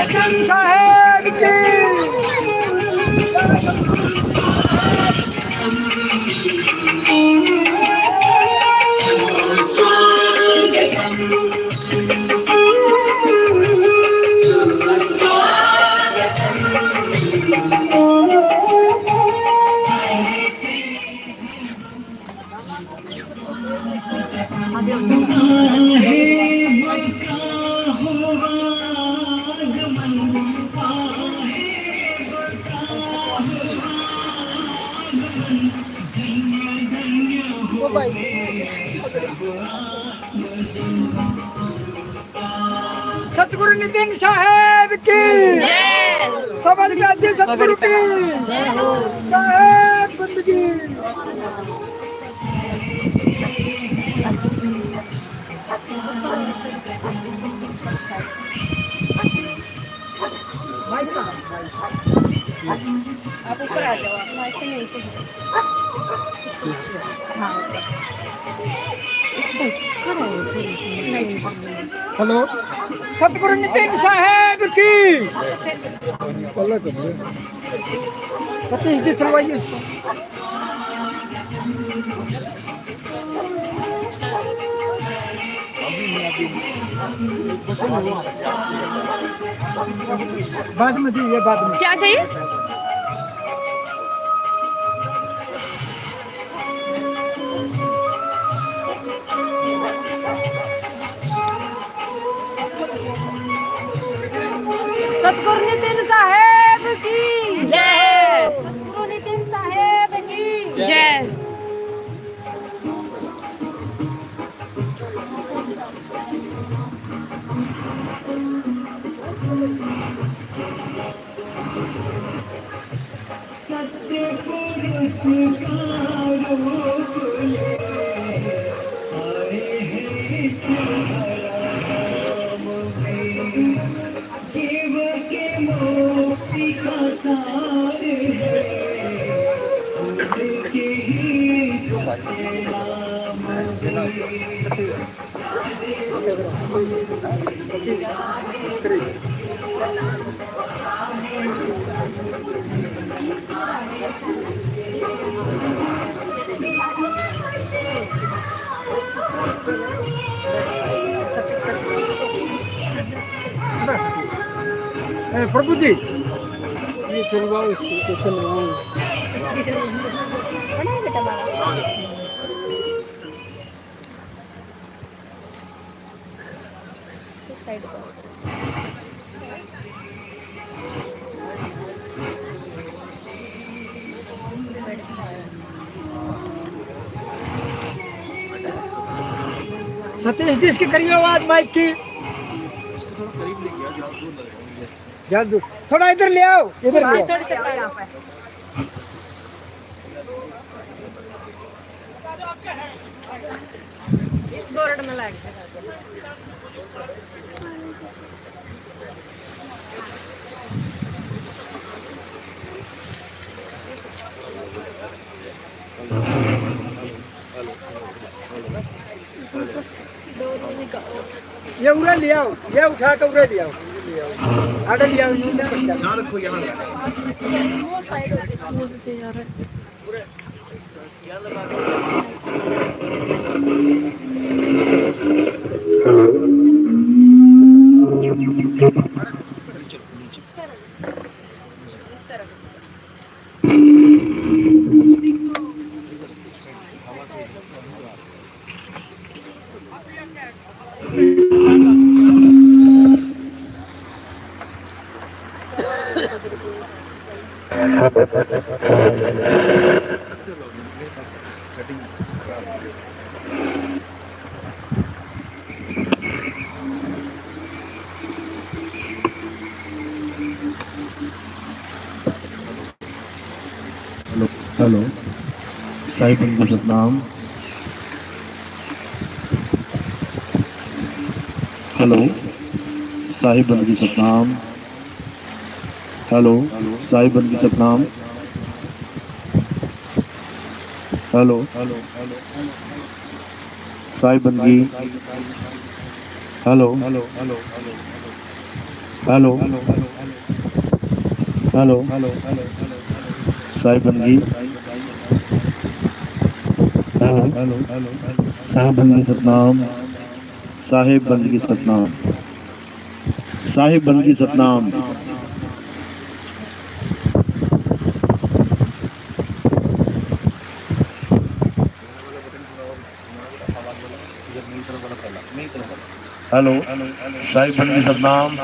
साहेब की सतगुरु नितिन साहेब की समझ गांधी सतगुरु की साहेब बंदगी आप ऊपर आ जाओ, आप माइक पे नहीं हेलो सतगुरु नितिन साहेब की सतीश जी चलवाइए इसको बाद में दीजिए बाद में क्या चाहिए? सतगुरु नितिन साहेब की जय। सतगुरु नितिन साहेब की जय। प्रभु जी ये चलवाओ इसको चलवाओ सतीश जी इसकी करिए आवाज माइक की जादू थोड़ा इधर ले आओ इधर ले आओ। इस बोर्ड में लग ये उड़ा ले आओ ये उठा कर उड़ा ले आओ आगे ले आओ यहाँ रखो यहाँ वो साइड वो से यार हेलो साईं बंधु सतनाम। हेलो साईं बंधु सतनाम। हेलो साईं बंधु सतनाम। हेलो साईं बंदगी। हेलो हेलो हेलो साहिब बंदगी, हेलो साहिब बंदगी सतनाम, साहिब बंदगी सतनाम, साहिब बंदगी सतनाम। हेलो साहिब बंदगी सतनाम,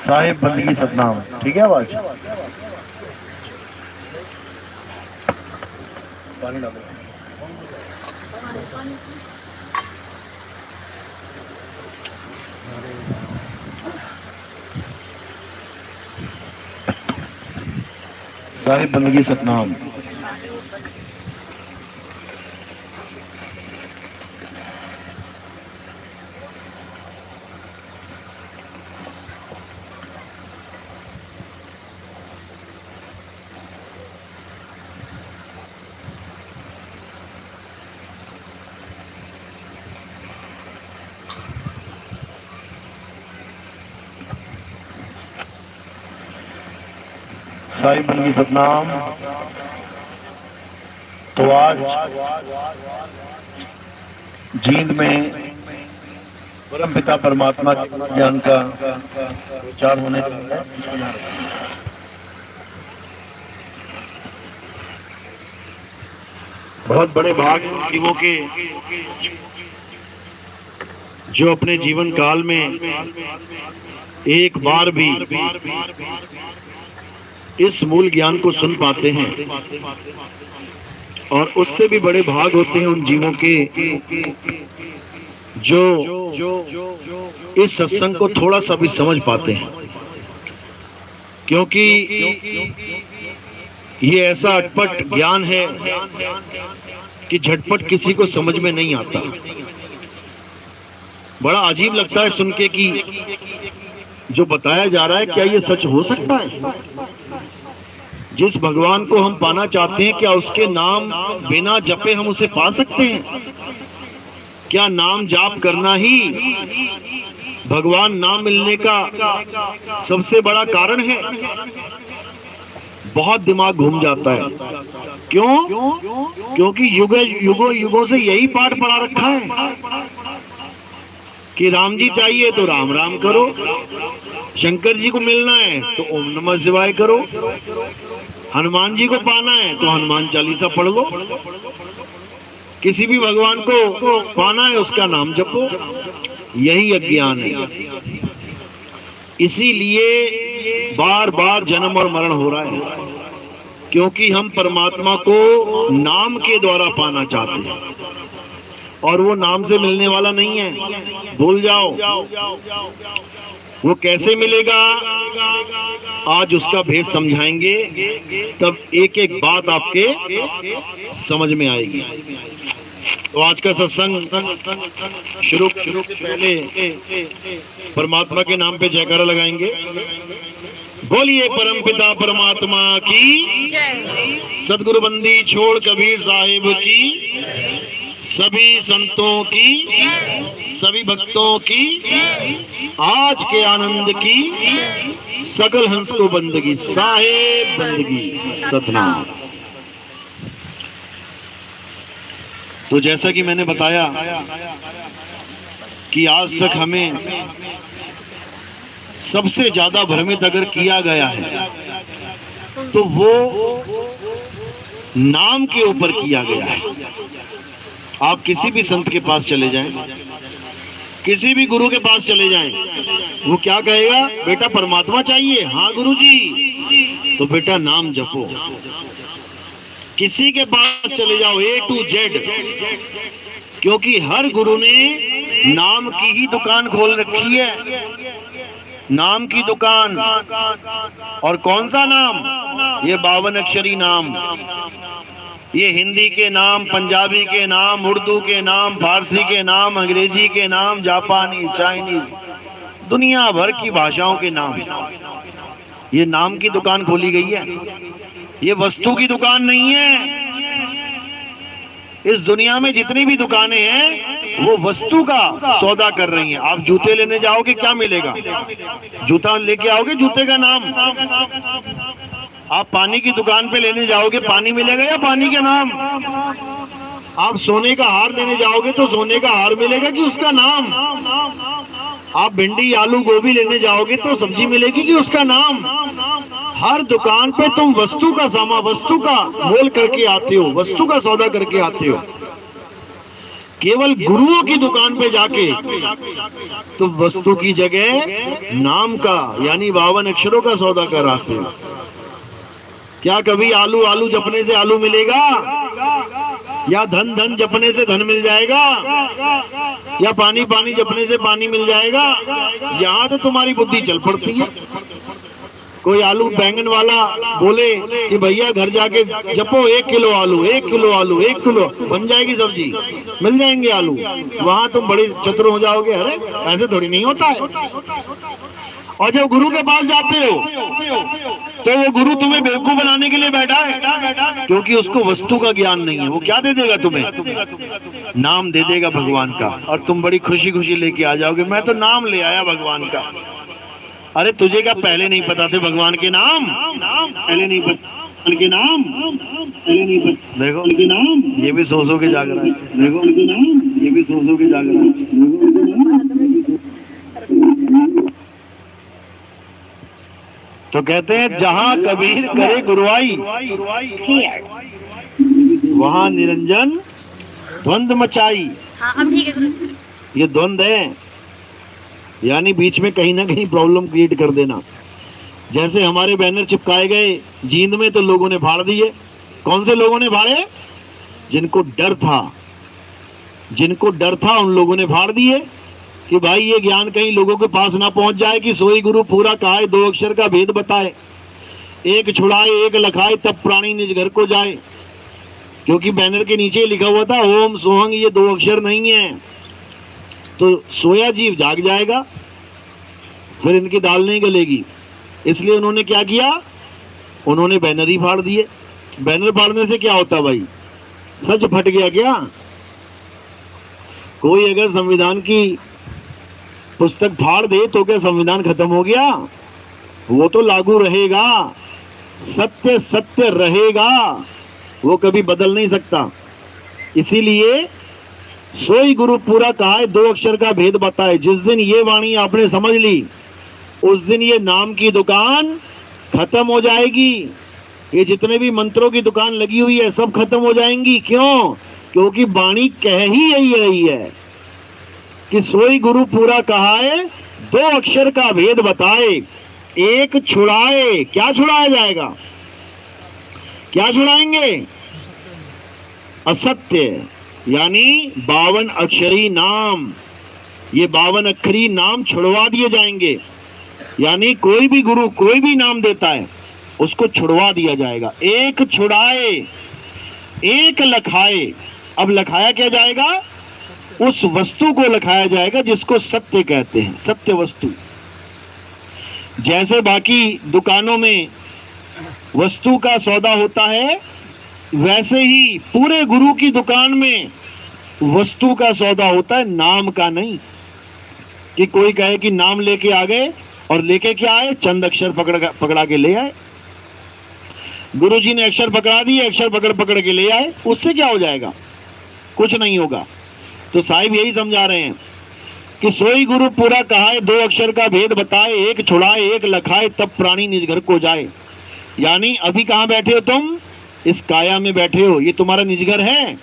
साहिब बंदगी सतनाम। ठीक है आवाज? पानी डालो। साहिब बंदगी सतनाम। साहिब बंदगी सतनाम। तो आज जींद में परम पिता परमात्मा के ज्ञान का प्रचार होने जा रहा है। बहुत बड़े भाग जीवों के जो अपने जीवन काल में एक बार भी इस मूल ज्ञान को सुन पाते हैं, और उससे भी बड़े भाग होते हैं उन जीवों के जो इस सत्संग को थोड़ा सा भी समझ पाते हैं, क्योंकि ये ऐसा अटपट ज्ञान है कि झटपट किसी को समझ में नहीं आता। बड़ा अजीब लगता है सुन के कि जो बताया जा रहा है क्या ये सच हो सकता है? जिस भगवान को हम पाना चाहते हैं, क्या उसके नाम बिना जपे हम उसे पा सकते हैं? क्या नाम जाप करना ही भगवान नाम मिलने का सबसे बड़ा कारण है? बहुत दिमाग घूम जाता है। क्यों? क्योंकि युगों से यही पाठ पढ़ा रखा है कि राम जी चाहिए तो राम राम करो, शंकर जी को मिलना है तो ओम नमः शिवाय करो, हनुमान जी को पाना है तो हनुमान चालीसा पढ़ लो, किसी भी भगवान को पाना है उसका नाम जपो। यही अज्ञान है। इसीलिए बार बार जन्म और मरण हो रहा है, क्योंकि हम परमात्मा को नाम के द्वारा पाना चाहते हैं, और वो नाम से मिलने वाला नहीं है। भूल जाओ। वो कैसे मिलेगा, आज उसका भेद समझाएंगे, तब एक एक बात आपके समझ में आएगी। तो आज का सत्संग शुरू से पहले परमात्मा के नाम पे जयकारा लगाएंगे। बोलिए परम पिता परमात्मा की जय। सदगुरु बंदी छोड़ कबीर साहिब की, सभी संतों की, सभी भक्तों की, आज के आनंद की, सकल हंस को बंदगी। साहिब बंदगी सतनाम। तो जैसा कि मैंने बताया कि आज तक हमें सबसे ज्यादा भ्रमित अगर किया गया है तो वो नाम के ऊपर किया गया है। आप किसी भी संत के पास चले जाएं, किसी भी गुरु के पास चले जाएं, वो क्या कहेगा? बेटा परमात्मा चाहिए? हाँ गुरुजी, तो बेटा नाम जपो। किसी के पास चले जाओ, A to Z, क्योंकि हर गुरु ने नाम की ही दुकान खोल रखी है। नाम की दुकान। और कौन सा नाम? ये 52 अक्षरी नाम। ये हिंदी के नाम, पंजाबी के नाम, उर्दू के नाम, फारसी के नाम, अंग्रेजी के नाम, जापानी, चाइनीज, दुनिया भर की भाषाओं के नाम। ये नाम की दुकान खोली गई है, ये वस्तु की दुकान नहीं है। इस दुनिया में जितनी भी दुकानें हैं वो वस्तु का सौदा कर रही हैं। आप जूते लेने जाओगे, क्या मिलेगा? जूता लेके आओगे, जूते का नाम। आप पानी की दुकान पे लेने जाओगे, पानी मिलेगा या पानी का नाम? आप सोने का हार लेने जाओगे तो सोने का हार मिलेगा कि उसका नाम? आप भिंडी, आलू, गोभी लेने जाओगे तो सब्जी मिलेगी कि उसका नाम? हर दुकान पे तुम वस्तु का सामान, वस्तु का मोल करके आते हो, वस्तु का सौदा करके आते हो। केवल गुरुओं की दुकान पे जाके तो वस्तु की जगह नाम का यानी 52 अक्षरों का सौदा कर आते हो। क्या कभी आलू आलू जपने से आलू मिलेगा? या धन धन जपने से धन मिल जाएगा? या पानी पानी जपने से पानी मिल जाएगा? यहाँ तो तुम्हारी बुद्धि चल पड़ती है। कोई आलू बैंगन वाला बोले कि भैया घर जाके जपो 1 किलो आलू, 1 किलो आलू, 1 किलो बन जाएगी सब्जी, मिल जाएंगे आलू। वहां तुम बड़े चतुर हो जाओगे। अरे ऐसे थोड़ी नहीं होता है। और जब गुरु के पास जाते हो तो वो गुरु तुम्हें बेवकूफ बनाने के लिए बैठा है, क्योंकि उसको वस्तु का ज्ञान नहीं है। वो क्या दे देगा तुम्हें? नाम दे देगा भगवान का, और तुम बड़ी खुशी खुशी लेके आ जाओगे, मैं तो नाम ले आया भगवान का। अरे तुझे क्या पहले नहीं पता थे भगवान के नाम? पहले नहीं पता उनके नाम, पहले नहीं पता। देखो उनके नाम, ये भी सो के जाग रहा है। देखो उनके नाम, ये भी सो के जाग रहा है। तो कहते हैं जहां कबीर करे गुरुआई, वहां निरंजन द्वंद मचाई। हाँ, अब ठीक है गुरु। ये द्वंद है, यानी बीच में कहीं ना कहीं प्रॉब्लम क्रिएट कर देना। जैसे हमारे बैनर चिपकाए गए जींद में तो लोगों ने फाड़ दिए। कौन से लोगों ने फाड़े? जिनको डर था, जिनको डर था उन लोगों ने फाड़ दिए कि भाई ये ज्ञान कहीं लोगों के पास ना पहुंच जाए कि सोई गुरु पूरा कहाए, 2 अक्षर का भेद बताए, एक छुड़ाए एक लखाए तब प्राणी निज घर को जाए। क्योंकि बैनर के नीचे लिखा हुआ था ओम सोहंग, ये 2 अक्षर नहीं है। तो सोया जीव जाग जाएगा, फिर इनकी दाल नहीं गलेगी। इसलिए उन्होंने क्या किया? उन्होंने बैनर ही फाड़ दिए। बैनर फाड़ने से क्या होता भाई? सच फट गया क्या? कोई अगर संविधान की पुस्तक फाड़ दे तो क्या संविधान खत्म हो गया? वो तो लागू रहेगा। सत्य सत्य रहेगा, वो कभी बदल नहीं सकता। इसीलिए सोई गुरु पूरा कहाए, 2 अक्षर का भेद बताए। जिस दिन ये वाणी आपने समझ ली, उस दिन ये नाम की दुकान खत्म हो जाएगी। ये जितने भी मंत्रों की दुकान लगी हुई है सब खत्म हो जाएंगी। क्यों? क्योंकि वाणी कह ही यही रही है कि सोई गुरु पूरा कहाए, 2 अक्षर का भेद बताए, एक छुड़ाए। क्या छुड़ाया जाएगा? क्या छुड़ाएंगे? असत्य, यानी 52 अक्षरी नाम। ये 52 अक्षरी नाम छुड़वा दिए जाएंगे। यानी कोई भी गुरु कोई भी नाम देता है उसको छुड़वा दिया जाएगा। एक छुड़ाए एक लखाए। अब लखाया क्या जाएगा? उस वस्तु को लखाया जाएगा जिसको सत्य कहते हैं, सत्य वस्तु। जैसे बाकी दुकानों में वस्तु का सौदा होता है, वैसे ही पूरे गुरु की दुकान में वस्तु का सौदा होता है, नाम का नहीं। कि कोई कहे कि नाम लेके आ गए और लेके क्या आए? चंद अक्षर पकड़ा के ले आए। गुरुजी ने अक्षर पकड़ा दिए, अक्षर पकड़ के ले आए, उससे क्या हो जाएगा? कुछ नहीं होगा। तो साहिब यही समझा रहे हैं कि सोई गुरु पूरा कहाए, 2 अक्षर का भेद बताए, एक छुड़ाए एक लखाए तब प्राणी निज घर को जाए। यानी अभी कहां बैठे हो तुम? इस काया में बैठे हो। ये तुम्हारा निजघर है?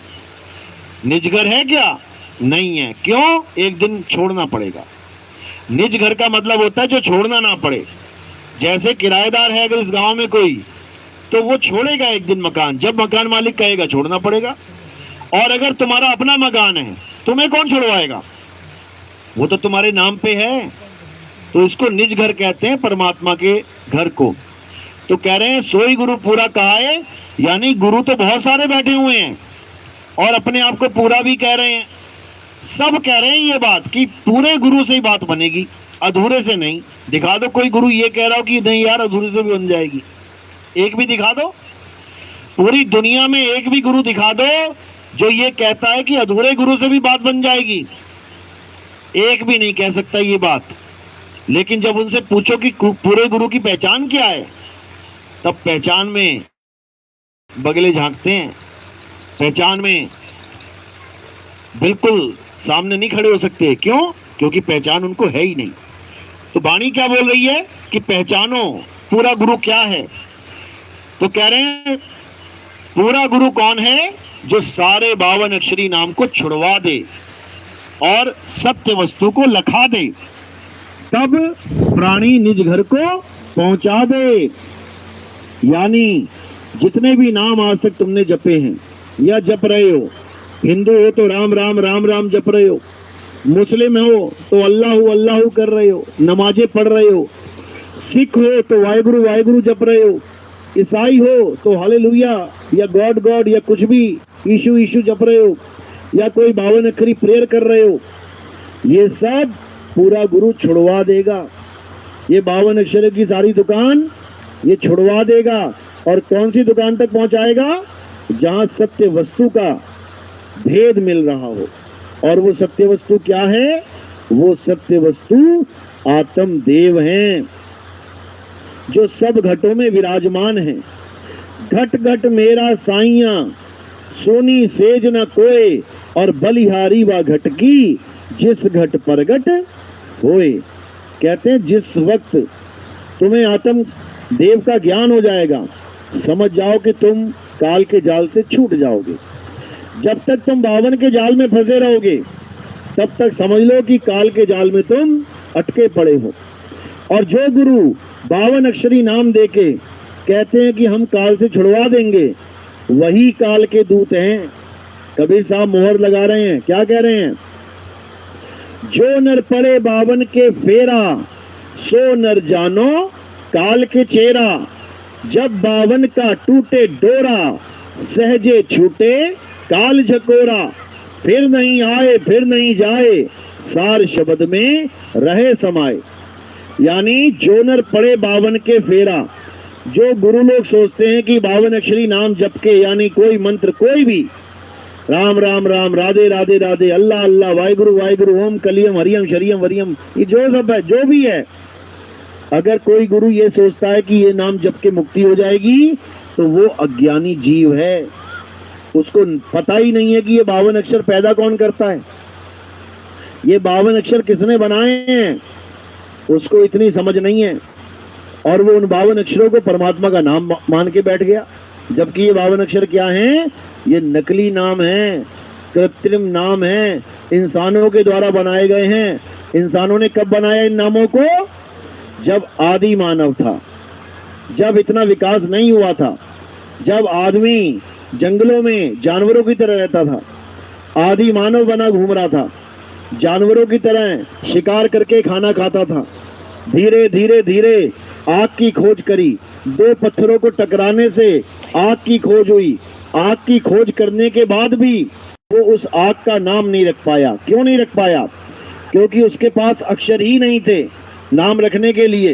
निजघर है क्या? नहीं है। क्यों? एक दिन छोड़ना पड़ेगा। निज घर का मतलब होता है जो छोड़ना ना पड़े। जैसे किराएदार है अगर इस गांव में कोई, तो वो छोड़ेगा एक दिन मकान, जब मकान मालिक कहेगा छोड़ना पड़ेगा। और अगर तुम्हारा अपना मकान है, तुम्हें कौन छुड़वाएगा? वो तो तुम्हारे नाम पे है। तो इसको निज घर कहते हैं, परमात्मा के घर को। तो कह रहे हैं सोई गुरु पूरा कहाए, यानी गुरु तो बहुत सारे बैठे हुए हैं और अपने आप को पूरा भी कह रहे हैं। सब कह रहे हैं ये बात कि पूरे गुरु से ही बात बनेगी, अधूरे से नहीं। दिखा दो कोई गुरु ये कह रहा हो कि नहीं यार अधूरे से भी बन जाएगी। एक भी दिखा दो, पूरी दुनिया में एक भी गुरु दिखा दो जो ये कहता है कि अधूरे गुरु से भी बात बन जाएगी? एक भी नहीं कह सकता ये बात। लेकिन जब उनसे पूछो कि पूरे गुरु की पहचान क्या है, तब पहचान में बगले झांकते हैं, पहचान में बिल्कुल सामने नहीं खड़े हो सकते। क्यों? क्योंकि पहचान उनको है ही नहीं। तो वाणी क्या बोल रही है कि पहचानो पूरा गुरु क्या है। तो कह रहे हैं पूरा गुरु कौन है? जो सारे 52 अक्षरी नाम को छुड़वा दे और सत्य वस्तु को लखा दे, तब प्राणी निज घर को पहुंचा दे। यानी जितने भी नाम आज तक तुमने जपे हैं या जप रहे हो, हिंदू हो तो राम राम राम राम जप रहे हो, मुस्लिम हो तो अल्लाह अल्लाह कर रहे हो, नमाजें पढ़ रहे हो, सिख हो तो वाहिगुरु वाहिगुरु जप रहे हो, ईसाई हो तो हालेलुया या गॉड गॉड या कुछ भी यीशु यीशु जप रहे हो, या कोई 52 अक्षरी प्रेयर कर रहे हो, ये सब पूरा गुरु छुड़वा देगा। ये 52 अक्षर की सारी दुकान ये छुड़वा देगा। और कौन सी दुकान तक पहुंचाएगा? जहां सत्य वस्तु का भेद मिल रहा हो। और वो सत्य वस्तु क्या है? वो सत्य वस्तु आत्म देव हैं, जो सब घटों में विराजमान हैं। घट घट मेरा साइया, सोनी सेज न कोय, और बलिहारी व घट की, जिस घट प्रगट होए। कहते हैं जिस वक्त तुम्हें आत्म देव का ज्ञान हो जाएगा, समझ जाओ कि तुम काल के जाल से छूट जाओगे। जब तक तुम 52 के जाल में फंसे रहोगे, तब तक समझ लो कि काल के जाल में तुम अटके पड़े हो। और जो गुरु 52 अक्षरी नाम देके कहते हैं कि हम काल से छुड़वा देंगे, वही काल के दूत हैं। कबीर साहब मोहर लगा रहे हैं, क्या कह रहे हैं? जो नर पड़े 52 के फेरा, सो नर जानो काल के चेहरा। जब 52 का टूटे डोरा, सहजे छूटे काल झकोरा। फिर नहीं आए फिर नहीं जाए, सार शब्द में रहे समाये। यानी जो नर पड़े 52 के फेरा, जो गुरु लोग सोचते हैं कि 52 अक्षरी नाम जप के, यानी कोई मंत्र कोई भी, राम राम राम, राधे राधे राधे, अल्लाह अल्लाह, वाहिगुरु वाहिगुरु, ओम कलियम हरियम शरियम वरियम, ये जो सब है जो भी है, अगर कोई गुरु ये सोचता है कि ये नाम जप के मुक्ति हो जाएगी, तो वो अज्ञानी जीव है। उसको पता ही नहीं है कि ये 52 अक्षर पैदा कौन करता है, ये 52 अक्षर किसने बनाए हैं, उसको इतनी समझ नहीं है। और वो उन 52 अक्षरों को परमात्मा का नाम मान के बैठ गया, जबकि ये 52 अक्षर क्या हैं? ये नकली नाम हैं, कृत्रिम नाम हैं, इंसानों के द्वारा बनाए गए हैं। इंसानों ने कब बनाया इन नामों को? जब आदि मानव था, जब इतना विकास नहीं हुआ था, जब आदमी जंगलों में जानवरों की तरह रहता था, आदि मानव बना घूम रहा था, जानवरों की तरह शिकार करके खाना खाता था। धीरे धीरे धीरे आग की खोज करी, 2 पत्थरों को टकराने से आग की खोज हुई। आग की खोज करने के बाद भी वो उस आग का नाम नहीं रख पाया। क्यों नहीं रख पाया? क्योंकि उसके पास अक्षर ही नहीं थे नाम रखने के लिए।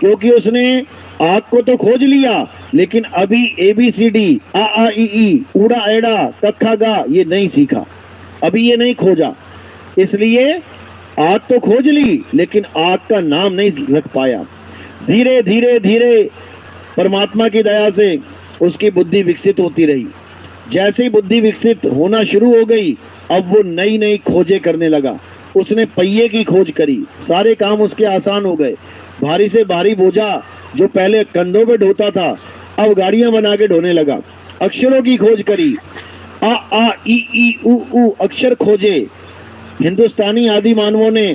क्योंकि उसने आग को तो खोज लिया, लेकिन अभी ABCD आ आ ई ई ऊड़ा एड़ा कक्खा गा ये नहीं सीखा, अभी ये नहीं खोजा। इसलिए आग तो खोज ली, लेकिन आग का नाम नहीं रख पाया। धीरे धीरे धीरे परमात्मा की दया से उसकी बुद्धि विकसित होती रही। जैसे ही बुद्धि विकसित होना शुरू हो गई, अब वो नई नई खोजें करने लगा। उसने पहिए की खोज करी, सारे काम उसके आसान हो गए। भारी से भारी बोझा जो पहले कंधों पे ढोता था, अब गाड़ियां बना के ढोने लगा। अक्षरों की खोज करी, आ आ ई ई उ अक्षर खोजे। हिंदुस्तानी आदि मानवों ने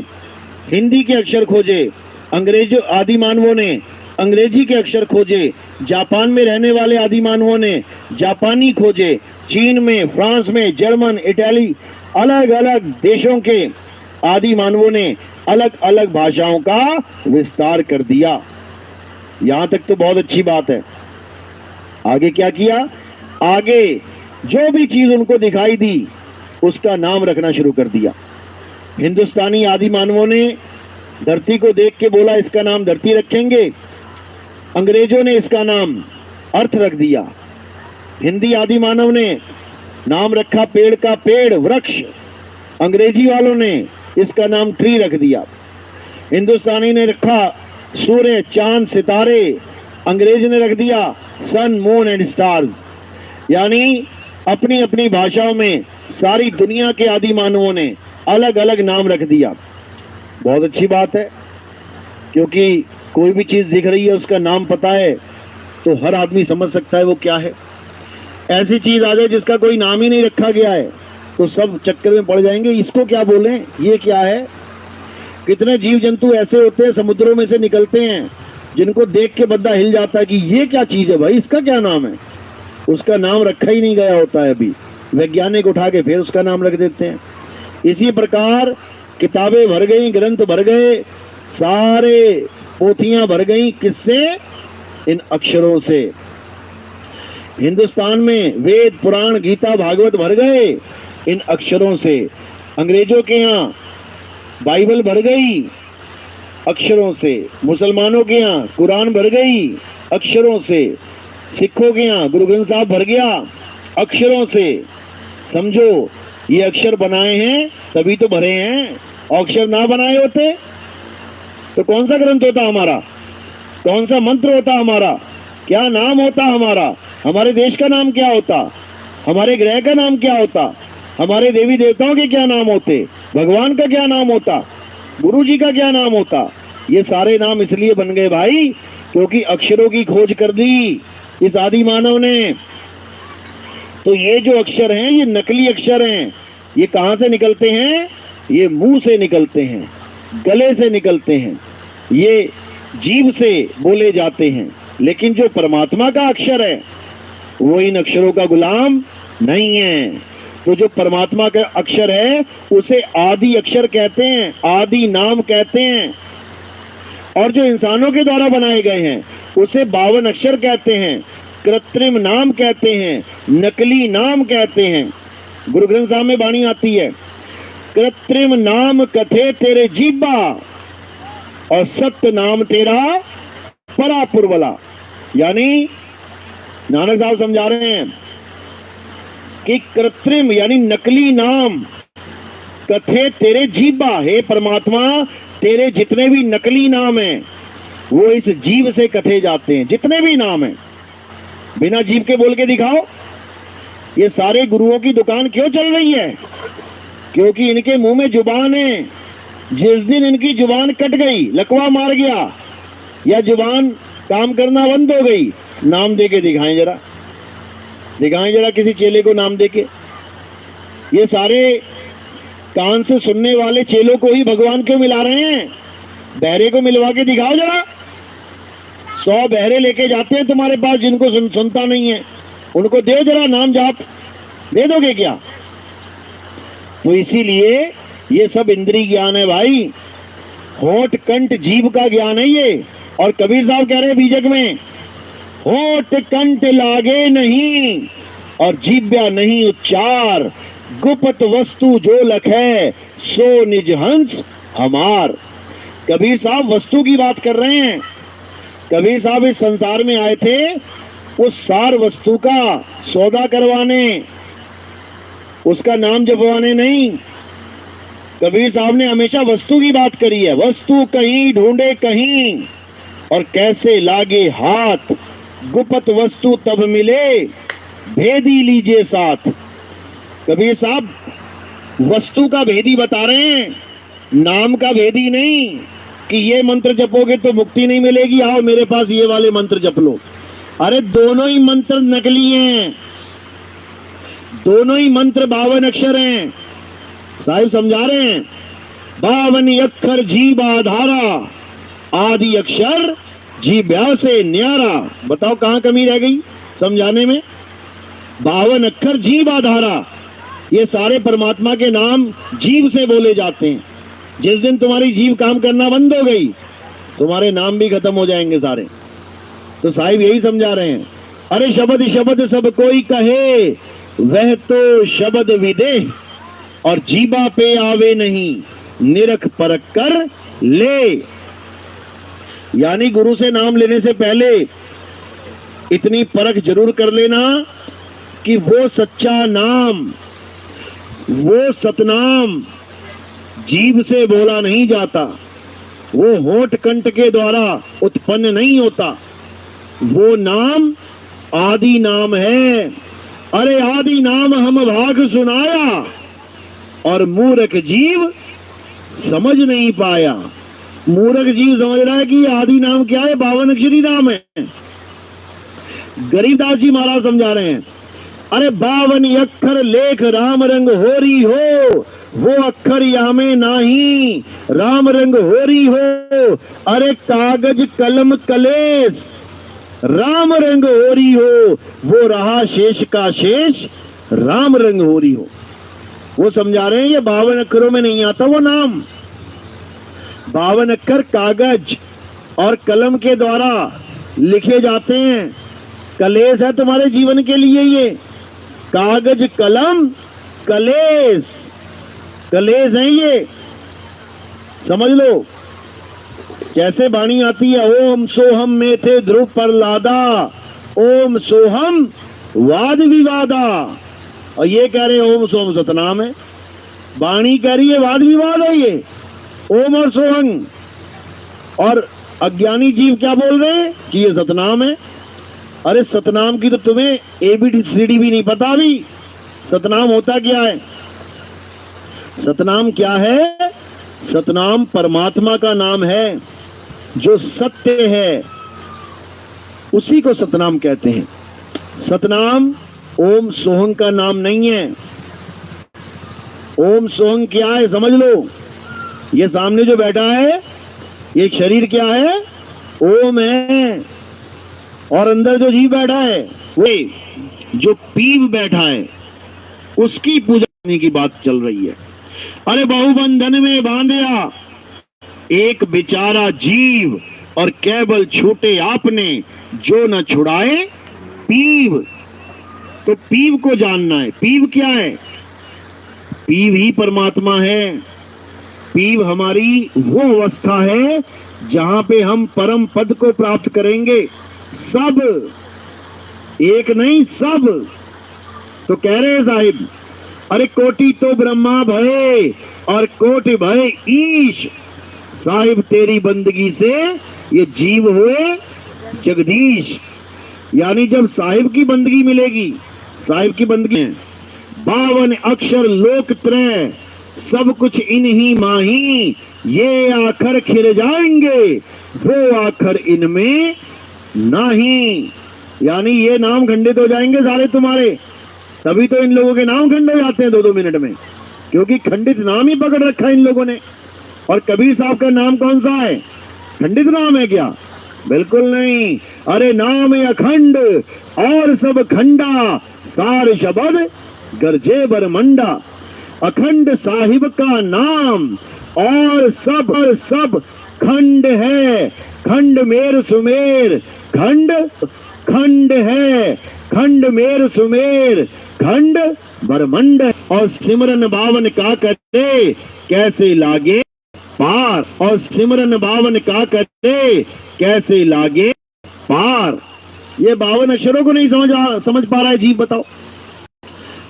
हिंदी के अक्षर खोजे, अंग्रेज आदि मानवों ने अंग्रेजी के अक्षर खोजे, जापान में रहने वाले आदि मानवों ने जापानी खोजे, चीन में, फ्रांस में, जर्मन, इटाली, अलग अलग देशों के आदि मानवों ने अलग अलग भाषाओं का विस्तार कर दिया। यहां तक तो बहुत अच्छी बात है। आगे क्या किया? आगे जो भी चीज उनको दिखाई दी, उसका नाम रखना शुरू कर दिया। हिंदुस्तानी आदि मानवों ने धरती को देख के बोला इसका नाम धरती रखेंगे, अंग्रेजों ने इसका नाम अर्थ रख दिया। हिंदी आदि मानव ने नाम रखा पेड़ का पेड़, वृक्ष। अंग्रेजी वालों ने इसका नाम ट्री रख दिया। हिंदुस्तानी ने रखा सूर्य, चांद, सितारे। अंग्रेज ने रख दिया सन, मून एंड स्टार्स। यानी अपनी अपनी भाषाओं में सारी दुनिया के आदि मानवों ने अलग अलग नाम रख दिया। बहुत अच्छी बात है, क्योंकि कोई भी चीज दिख रही है उसका नाम पता है तो हर आदमी समझ सकता है वो क्या है। ऐसी चीज आ जाए जिसका कोई नाम ही नहीं रखा गया है तो सब चक्कर में पड़ जाएंगे, इसको क्या बोलें, ये क्या है। कितने जीव जंतु ऐसे होते हैं समुद्रों में से निकलते हैं जिनको देख के बंदा हिल जाता है कि ये क्या चीज है भाई, इसका क्या नाम है। उसका नाम रखा ही नहीं गया होता है, अभी वैज्ञानिक उठा के फिर उसका नाम रख देते हैं। इसी प्रकार किताबें भर गई, ग्रंथ भर गए, सारे पोथियां भर गई, किससे? इन अक्षरों से। हिंदुस्तान में वेद, पुराण, गीता, भागवत भर गए इन अक्षरों से। अंग्रेजों के यहाँ बाइबल भर गई अक्षरों से। मुसलमानों के यहाँ कुरान भर गई अक्षरों से। सिखों के यहाँ गुरु ग्रंथ साहब भर गया अक्षरों से। समझो, ये अक्षर बनाए हैं तभी तो भरे हैं। अक्षर ना बनाए होते तो कौन सा ग्रंथ होता हमारा, कौन सा मंत्र होता हमारा, क्या नाम होता हमारा, हमारे देश का नाम क्या होता, हमारे ग्रह का नाम क्या होता, हमारे देवी देवताओं के क्या नाम होते, भगवान का क्या नाम होता, गुरु जी का क्या नाम होता। ये सारे नाम इसलिए बन गए भाई क्योंकि अक्षरों की खोज कर दी इस आदि मानव ने। तो ये जो अक्षर हैं ये नकली अक्षर हैं। ये कहां से निकलते हैं? ये मुंह से निकलते हैं, गले से निकलते हैं, ये जीभ से बोले जाते हैं। लेकिन जो परमात्मा का अक्षर है वो इन अक्षरों का गुलाम नहीं है। तो जो परमात्मा का अक्षर है उसे आदि अक्षर कहते हैं, आदि नाम कहते हैं। और जो इंसानों के द्वारा बनाए गए हैं उसे 52 अक्षर कहते हैं, कृत्रिम नाम कहते हैं, नकली नाम कहते हैं। गुरु ग्रंथ साहब में वाणी आती है, कृत्रिम नाम कथे तेरे जीबा और सत्य नाम तेरा परापुरवला। यानी नानक साहब समझा रहे हैं कि कृत्रिम यानी नकली नाम कथे तेरे जीबा, हे परमात्मा तेरे जितने भी नकली नाम हैं वो इस जीव से कथे जाते हैं। जितने भी नाम हैं बिना जीव के बोल के दिखाओ। ये सारे गुरुओं की दुकान क्यों चल रही है? क्योंकि इनके मुंह में जुबान है। जिस दिन इनकी जुबान कट गई, लकवा मार गया या जुबान काम करना बंद हो गई, नाम दे के दिखाएं जरा, दिखाएं जरा किसी चेले को नाम दे के। ये सारे कान से सुनने वाले चेलों को ही भगवान क्यों मिला रहे हैं? बहरे को मिलवा के दिखाओ जरा। 100 बहरे लेके जाते हैं तुम्हारे पास जिनको सुनता नहीं है, उनको दो जरा नाम जाप, दे दोगे क्या? तो इसीलिए ये सब इंद्रिय ज्ञान है भाई, होठ कंठ जीभ का ज्ञान है ये। और कबीर साहब कह रहे हैं बीजक में, होठ कंठ लागे नहीं और जीव्या नहीं उच्चार, गुप्त वस्तु जो लखै सो निज हंस हमार। कबीर साहब वस्तु की बात कर रहे हैं। कबीर साहब इस संसार में आए थे उस सार वस्तु का सौदा करवाने, उसका नाम जपवाने नहीं। कबीर साहब ने हमेशा वस्तु की बात करी है। वस्तु कहीं ढूंढे कहीं और कैसे लागे हाथ, गुप्त वस्तु तब मिले भेदी लीजिए साथ। कबीर साहब वस्तु का भेदी बता रहे हैं, नाम का भेदी नहीं कि ये मंत्र जपोगे तो मुक्ति नहीं मिलेगी, आओ मेरे पास ये वाले मंत्र जप लो। अरे दोनों ही मंत्र नकली हैं, दोनों ही मंत्र 52 अक्षर हैं। साहिब समझा रहे हैं, 52 अक्षर जीव आधारा, आदि अक्षर जीव्या से न्यारा। बताओ कहां कमी रह गई समझाने में? 52 अक्षर जीव आधारा, ये सारे परमात्मा के नाम जीव से बोले जाते हैं। जिस दिन तुम्हारी जीव काम करना बंद हो गई तुम्हारे नाम भी खत्म हो जाएंगे सारे। तो साहिब यही समझा रहे हैं, अरे शब्द शब्द सब कोई कहे वह तो शब्द विदेह और जीबा पे आवे नहीं निरख परख कर ले। यानी गुरु से नाम लेने से पहले इतनी परख जरूर कर लेना कि वो सच्चा नाम, वो सतनाम जीभ से बोला नहीं जाता, वो होठ कंठ के द्वारा उत्पन्न नहीं होता, वो नाम आदि नाम है। अरे आदि नाम हम भाग सुनाया और मूर्ख जीव समझ नहीं पाया। मूर्ख जीव समझ रहा है कि आदि नाम क्या है, 52 अक्षरी नाम है। गरीबदास जी महाराज समझा रहे हैं, अरे 52 अक्षर लेख राम रंग होरी हो, वो अक्षर यामे नाही राम रंग होरी हो। अरे कागज कलम कलेश राम रंग होरी हो, वो रहा शेष का शेष राम रंग होरी हो। वो समझा रहे हैं ये 52 अक्षरों में नहीं आता वो नाम। 52 अक्षर कागज और कलम के द्वारा लिखे जाते हैं। कलेश है तुम्हारे जीवन के लिए ये, कागज कलम कलेश, कलेश है ये, समझ लो। जैसे वाणी आती है, ओम सोहम में थे ध्रुव प्रहलादा, ओम सोहम वाद विवादा, और ये कह रहे हैं ओम सोम सतनाम है। वाणी कह रही है वाद विवाद है ये, ओम और सोहम। और अज्ञानी जीव क्या बोल रहे हैं कि ये सतनाम है। अरे सतनाम की तो तुम्हें ABCD भी नहीं पता अभी। सतनाम होता क्या है? सतनाम क्या है? सतनाम परमात्मा का नाम है, जो सत्य है उसी को सतनाम कहते हैं। सतनाम ओम सोहम का नाम नहीं है। ओम सोहम क्या है समझ लो। ये सामने जो बैठा है ये शरीर क्या है? ओम है। और अंदर जो जीव बैठा है, वे जो पीव बैठा है, उसकी पूजा करने की बात चल रही है। अरे बहुबंधन में बांधया एक बेचारा जीव, और केवल छूटे आपने जो न छुड़ाए पीव। तो पीव को जानना है। पीव क्या है? पीव ही परमात्मा है। पीव हमारी वो अवस्था है जहां पे हम परम पद को प्राप्त करेंगे। सब, एक नहीं सब। तो कह रहे हैं साहिब, अरे कोटि तो ब्रह्मा भय और कोटि भय ईश, साहिब तेरी बंदगी से ये जीव हुए जगदीश। यानी जब साहिब की बंदगी मिलेगी, साहिब की बंदगी है, 52 अक्षर लोक त्रय सब कुछ इन्हीं माही, ये आखर खिल जाएंगे वो आखर इनमें नहीं। यानी ये नाम खंडित हो जाएंगे सारे तुम्हारे। तभी तो इन लोगों के नाम खंड हो जाते हैं 2-2 मिनट में, क्योंकि खंडित नाम ही पकड़ रखा है इन लोगों ने। और कबीर साहब का नाम कौन सा है? खंडित नाम है क्या? बिल्कुल नहीं। अरे नाम है अखंड और सब खंडा, सार शब्द गरजे बरमंडा। अखंड साहिब का नाम और सब खंड है। खंड मेर सुमेर खंड, खंड है खंड मेर सुमेर खंड बरमंड। और सिमरन बावन का करे कैसे लागे पार, और सिमरन बावन का करे कैसे लागे पार। ये 52 अक्षरों को नहीं समझ पा रहा है जीव, बताओ।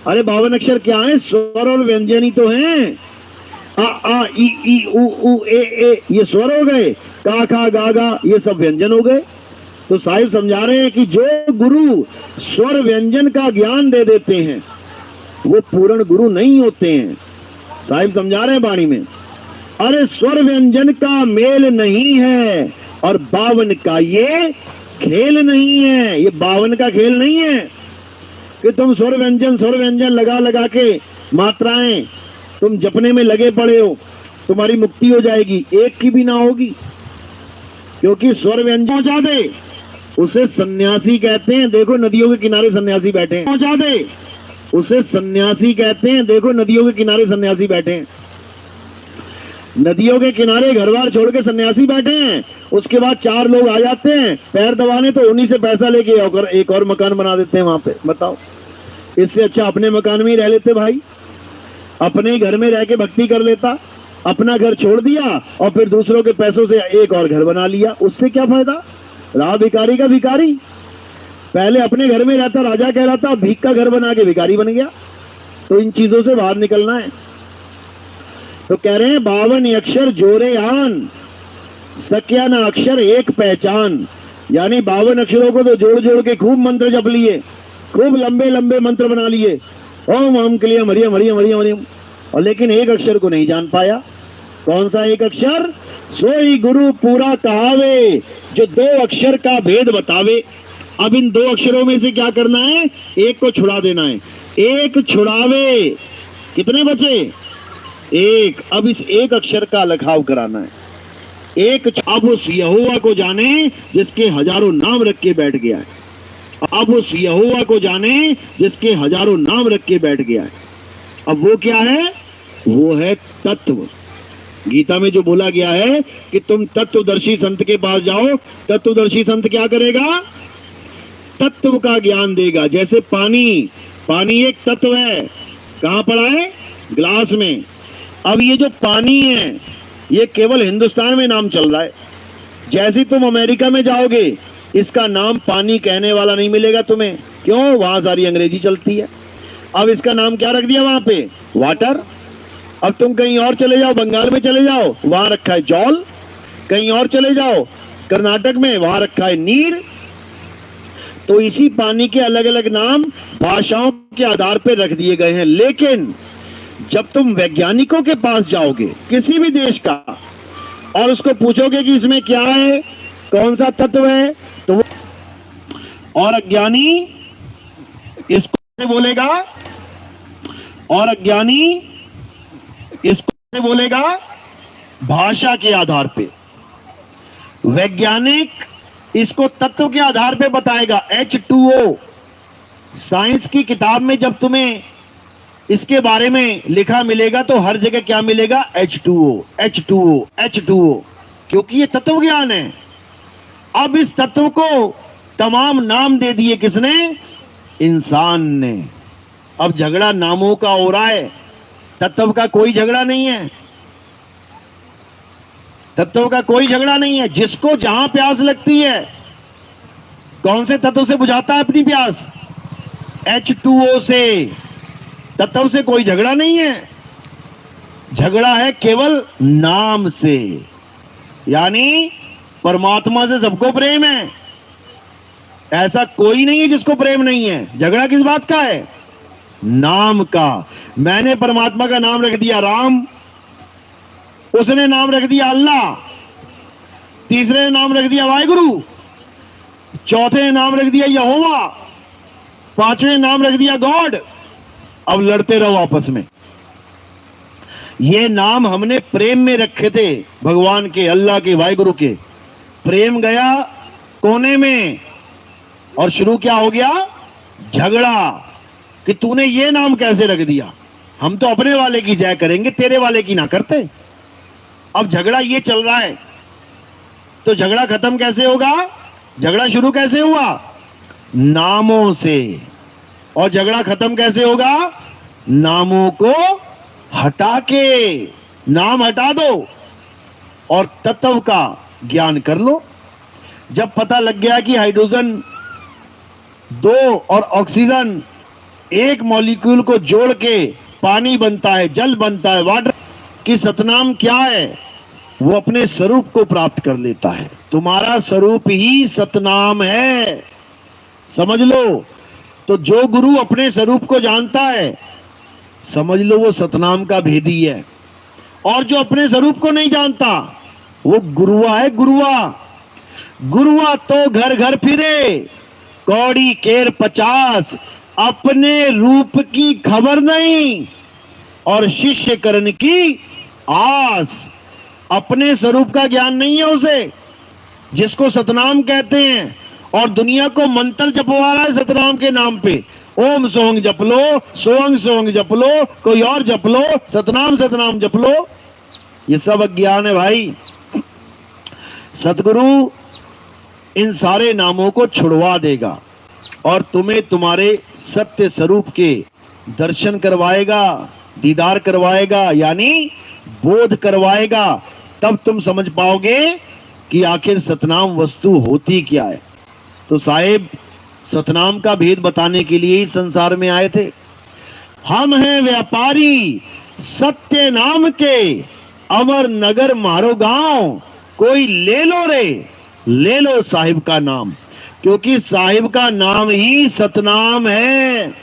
अरे 52 अक्षर क्या है? स्वर और व्यंजन ही तो हैं। आ आ ई ई उ उ ए ए ये स्वर हो गए, का खा गा गा ये सब व्यंजन हो गए। तो साहिब समझा रहे हैं कि जो गुरु स्वर व्यंजन का ज्ञान दे देते हैं वो पूर्ण गुरु नहीं होते हैं। साहिब समझा रहे हैं वाणी में, अरे स्वर व्यंजन का मेल नहीं है और 52 का ये खेल नहीं है। ये 52 का खेल नहीं है कि तुम स्वर व्यंजन लगा लगा के मात्राएं तुम जपने में लगे पड़े हो, तुम्हारी मुक्ति हो जाएगी। एक की भी ना होगी, क्योंकि स्वर व्यंजन पहुंचा दे उसे सन्यासी कहते हैं। देखो नदियों के किनारे सन्यासी बैठे हैं। पहुंचा दे उसे सन्यासी कहते हैं। देखो नदियों के किनारे सन्यासी बैठे हैं। नदियों के किनारे घर बार छोड़ के सन्यासी बैठे हैं। उसके बाद 4 लोग आ जाते हैं पैर दबाने, तो उन्हीं से पैसा लेके एक और मकान बना देते हैं वहां पे। बताओ, इससे अच्छा अपने मकान में ही रह लेते भाई। अपने ही घर में रह के भक्ति कर लेता। अपना घर छोड़ दिया और फिर दूसरों के पैसों से एक और घर बना लिया, उससे क्या फायदा? रहा भिखारी का भिखारी। पहले अपने घर में रहता राजा कहलाता, भीख का घर बना के भिखारी बन गया। तो इन चीजों से बाहर निकलना है। तो कह रहे हैं 52 अक्षर जोरे आन, सक्या ना अक्षर एक पहचान। यानी 52 अक्षरों को तो जोड़ जोड़ के खूब मंत्र जप लिए, खूब लंबे लंबे मंत्र बना लिए, ओम ओम क्लियम हरियम हरियम हरियम हरियम, और लेकिन एक अक्षर को नहीं जान पाया। कौन सा एक अक्षर? सोई गुरु पूरा कहावे, जो 2 अक्षर का भेद बतावे। अब इन 2 अक्षरों में से क्या करना है? एक को छुड़ा देना है। एक छुड़ावे, कितने बचे? एक। अब इस एक अक्षर का अलखाव कराना है। एक। अब उस यहोवा को जाने जिसके हजारों नाम रख के बैठ गया है। अब उस यहोवा को जाने जिसके हजारों नाम रख के बैठ गया है। अब वो क्या है? वो है तत्व। गीता में जो बोला गया है कि तुम तत्वदर्शी संत के पास जाओ, तत्वदर्शी संत क्या करेगा? तत्व का ज्ञान देगा। जैसे पानी, पानी एक तत्व है। कहां पड़ा है? ग्लास में। अब ये जो पानी है ये केवल हिंदुस्तान में नाम चल रहा है। जैसे तुम अमेरिका में जाओगे इसका नाम पानी कहने वाला नहीं मिलेगा तुम्हें। क्यों? वहां सारी अंग्रेजी चलती है। अब इसका नाम क्या रख दिया वहां पे? वाटर। अब तुम कहीं और चले जाओ, बंगाल में चले जाओ, वहां रखा है जल। कहीं और चले जाओ, कर्नाटक में, वहां रखा है नीर। तो इसी पानी के अलग अलग नाम भाषाओं के आधार पर रख दिए गए हैं। लेकिन जब तुम वैज्ञानिकों के पास जाओगे किसी भी देश का और उसको पूछोगे कि इसमें क्या है, कौन सा तत्व है, तो वो और अज्ञानी इसको कैसे बोलेगा? और अज्ञानी इसको कैसे बोलेगा? भाषा के आधार पे। वैज्ञानिक इसको तत्व के आधार पे बताएगा। H2O। साइंस की किताब में जब तुम्हें इसके बारे में लिखा मिलेगा तो हर जगह क्या मिलेगा? H2O, H2O, H2O, क्योंकि ये तत्व ज्ञान है। अब इस तत्व को तमाम नाम दे दिए किसने? इंसान ने। अब झगड़ा नामों का हो रहा है, तत्व का कोई झगड़ा नहीं है। तत्व का कोई झगड़ा नहीं है। जिसको जहां प्यास लगती है, कौन से तत्व से बुझाता है अपनी प्यास? H2O से। तत्व से कोई झगड़ा नहीं है। झगड़ा है केवल नाम से। यानी परमात्मा से सबको प्रेम है, ऐसा कोई नहीं है जिसको प्रेम नहीं है। झगड़ा किस बात का है? नाम का। मैंने परमात्मा का नाम रख दिया राम, उसने नाम रख दिया अल्लाह, तीसरे ने नाम रख दिया वाहिगुरु, चौथे ने नाम रख दिया यहोवा, पांचवें ने नाम रख दिया गॉड। अब लड़ते रहो आपस में। ये नाम हमने प्रेम में रखे थे, भगवान के, अल्लाह के, वाहिगुरु के। प्रेम गया कोने में और शुरू क्या हो गया? झगड़ा कि तूने ये नाम कैसे रख दिया। हम तो अपने वाले की जय करेंगे, तेरे वाले की ना करते। अब झगड़ा ये चल रहा है। तो झगड़ा खत्म कैसे होगा? झगड़ा शुरू कैसे हुआ? नामों से। और झगड़ा खत्म कैसे होगा? नामों को हटा के। नाम हटा दो और तत्व का ज्ञान कर लो। जब पता लग गया कि हाइड्रोजन 2 और ऑक्सीजन एक मॉलिक्यूल को जोड़ के पानी बनता है, जल बनता है, वाटर, की सतनाम क्या है? वो अपने स्वरूप को प्राप्त कर लेता है। तुम्हारा स्वरूप ही सतनाम है, समझ लो। तो जो गुरु अपने स्वरूप को जानता है, समझ लो वो सतनाम का भेदी है। और जो अपने स्वरूप को नहीं जानता वो गुरुआ है, गुरुआ। गुरुआ तो घर घर फिरे, कौड़ी केर 50, अपने रूप की खबर नहीं और शिष्य करने की आस। अपने स्वरूप का ज्ञान नहीं है उसे, जिसको सतनाम कहते हैं। और दुनिया को मंत्र जपवा रहा है सतनाम के नाम पे। ओम सोहंग जप लो, सोहंग सोहंग जप लो, कोई और जप लो, सतनाम सतनाम जप लो। ये सब अज्ञान है भाई। सतगुरु इन सारे नामों को छुड़वा देगा और तुम्हें तुम्हारे सत्य स्वरूप के दर्शन करवाएगा, दीदार करवाएगा, यानी बोध करवाएगा। तब तुम समझ पाओगे कि आखिर सतनाम वस्तु होती क्या है। तो साहेब सतनाम का भेद बताने के लिए ही संसार में आए थे। हम हैं व्यापारी सत्य नाम के, अमर नगर मारो गांव, कोई ले लो रे, ले लो साहिब का नाम, क्योंकि साहिब का नाम ही सतनाम है।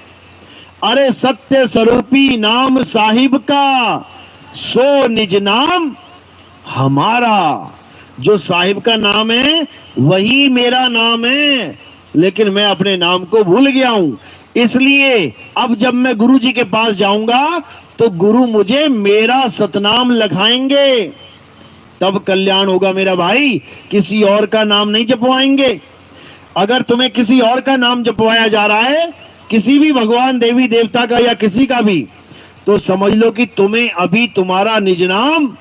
अरे सत्य स्वरूपी नाम साहिब का, सो निज नाम हमारा। जो साहिब का नाम है वही मेरा नाम है, लेकिन मैं अपने नाम को भूल गया हूं। इसलिए अब जब मैं गुरु जी के पास जाऊंगा तो गुरु मुझे मेरा सतनाम लिखाएंगे, तब कल्याण होगा मेरा भाई। किसी और का नाम नहीं जपवाएंगे। अगर तुम्हें किसी और का नाम जपवाया जा रहा है, किसी भी भगवान देवी देवता का या किसी का भी, तो समझ लो कि तुम्हें अभी तुम्हारा निज नाम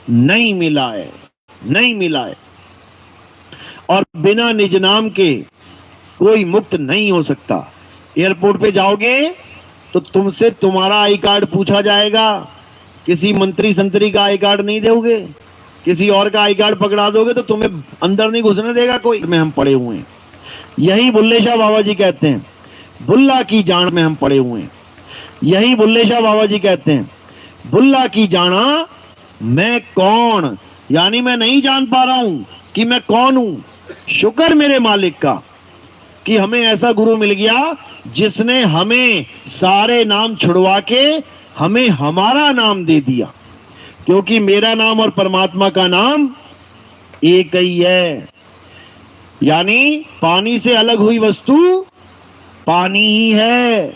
नहीं मिला है, नहीं मिला है। और बिना निज नाम के कोई मुक्त नहीं हो सकता। एयरपोर्ट पे जाओगे तो तुमसे तुम्हारा आई कार्ड पूछा जाएगा, किसी मंत्री संतरी का आई कार्ड नहीं दोगे, किसी और का आई कार्ड पकड़ा दोगे तो तुम्हें अंदर नहीं घुसने देगा कोई। में हम पड़े हुए हैं, यही बुल्ले शाह बाबा जी कहते हैं, बुल्ला की जान में हम पड़े हुए हैं। यही बुल्ले शाह बाबा जी कहते हैं, बुल्ला की जाना मैं कौन, यानी मैं नहीं जान पा रहा हूं कि मैं कौन हूं। शुक्र मेरे मालिक का कि हमें ऐसा गुरु मिल गया जिसने हमें सारे नाम छुड़वा के हमें हमारा नाम दे दिया, क्योंकि मेरा नाम और परमात्मा का नाम एक ही है। यानी पानी से अलग हुई वस्तु पानी ही है,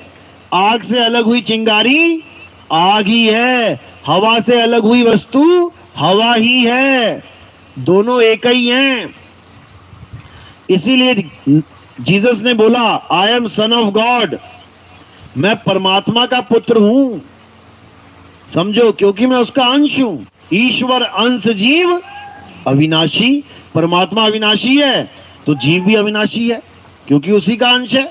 आग से अलग हुई चिंगारी आग ही है, हवा से अलग हुई वस्तु हवा ही है, दोनों एक ही हैं। इसीलिए जीसस ने बोला, I am son of God, मैं परमात्मा का पुत्र हूं। समझो, क्योंकि मैं उसका अंश हूं। ईश्वर अंश जीव अविनाशी, परमात्मा अविनाशी है तो जीव भी अविनाशी है, क्योंकि उसी का अंश है।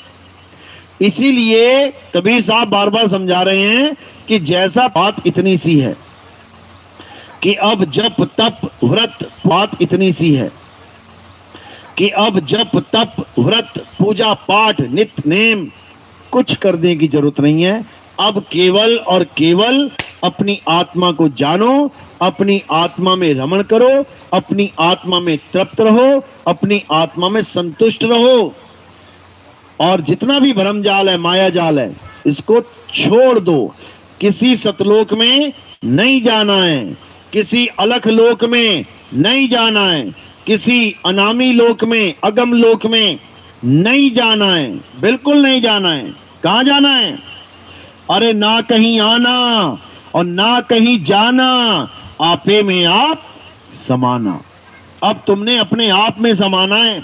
इसीलिए कबीर साहब बार बार समझा रहे हैं कि जैसा बात इतनी सी है कि अब जप तप व्रत, बात इतनी सी है कि अब जप तप व्रत पूजा पाठ नित्य नेम कुछ करने की जरूरत नहीं है। अब केवल और केवल अपनी आत्मा को जानो, अपनी आत्मा में रमण करो, अपनी आत्मा में तृप्त रहो, अपनी आत्मा में संतुष्ट रहो। और जितना भी भ्रम जाल है, माया जाल है, इसको छोड़ दो। किसी सतलोक में नहीं जाना है, किसी अलख लोक में नहीं जाना है, किसी अनामी लोक में, अगम लोक में नहीं जाना है, बिल्कुल नहीं जाना है। कहां जाना है? अरे ना कहीं आना और ना कहीं जाना, आपे में आप समाना। अब तुमने अपने आप में समाना है।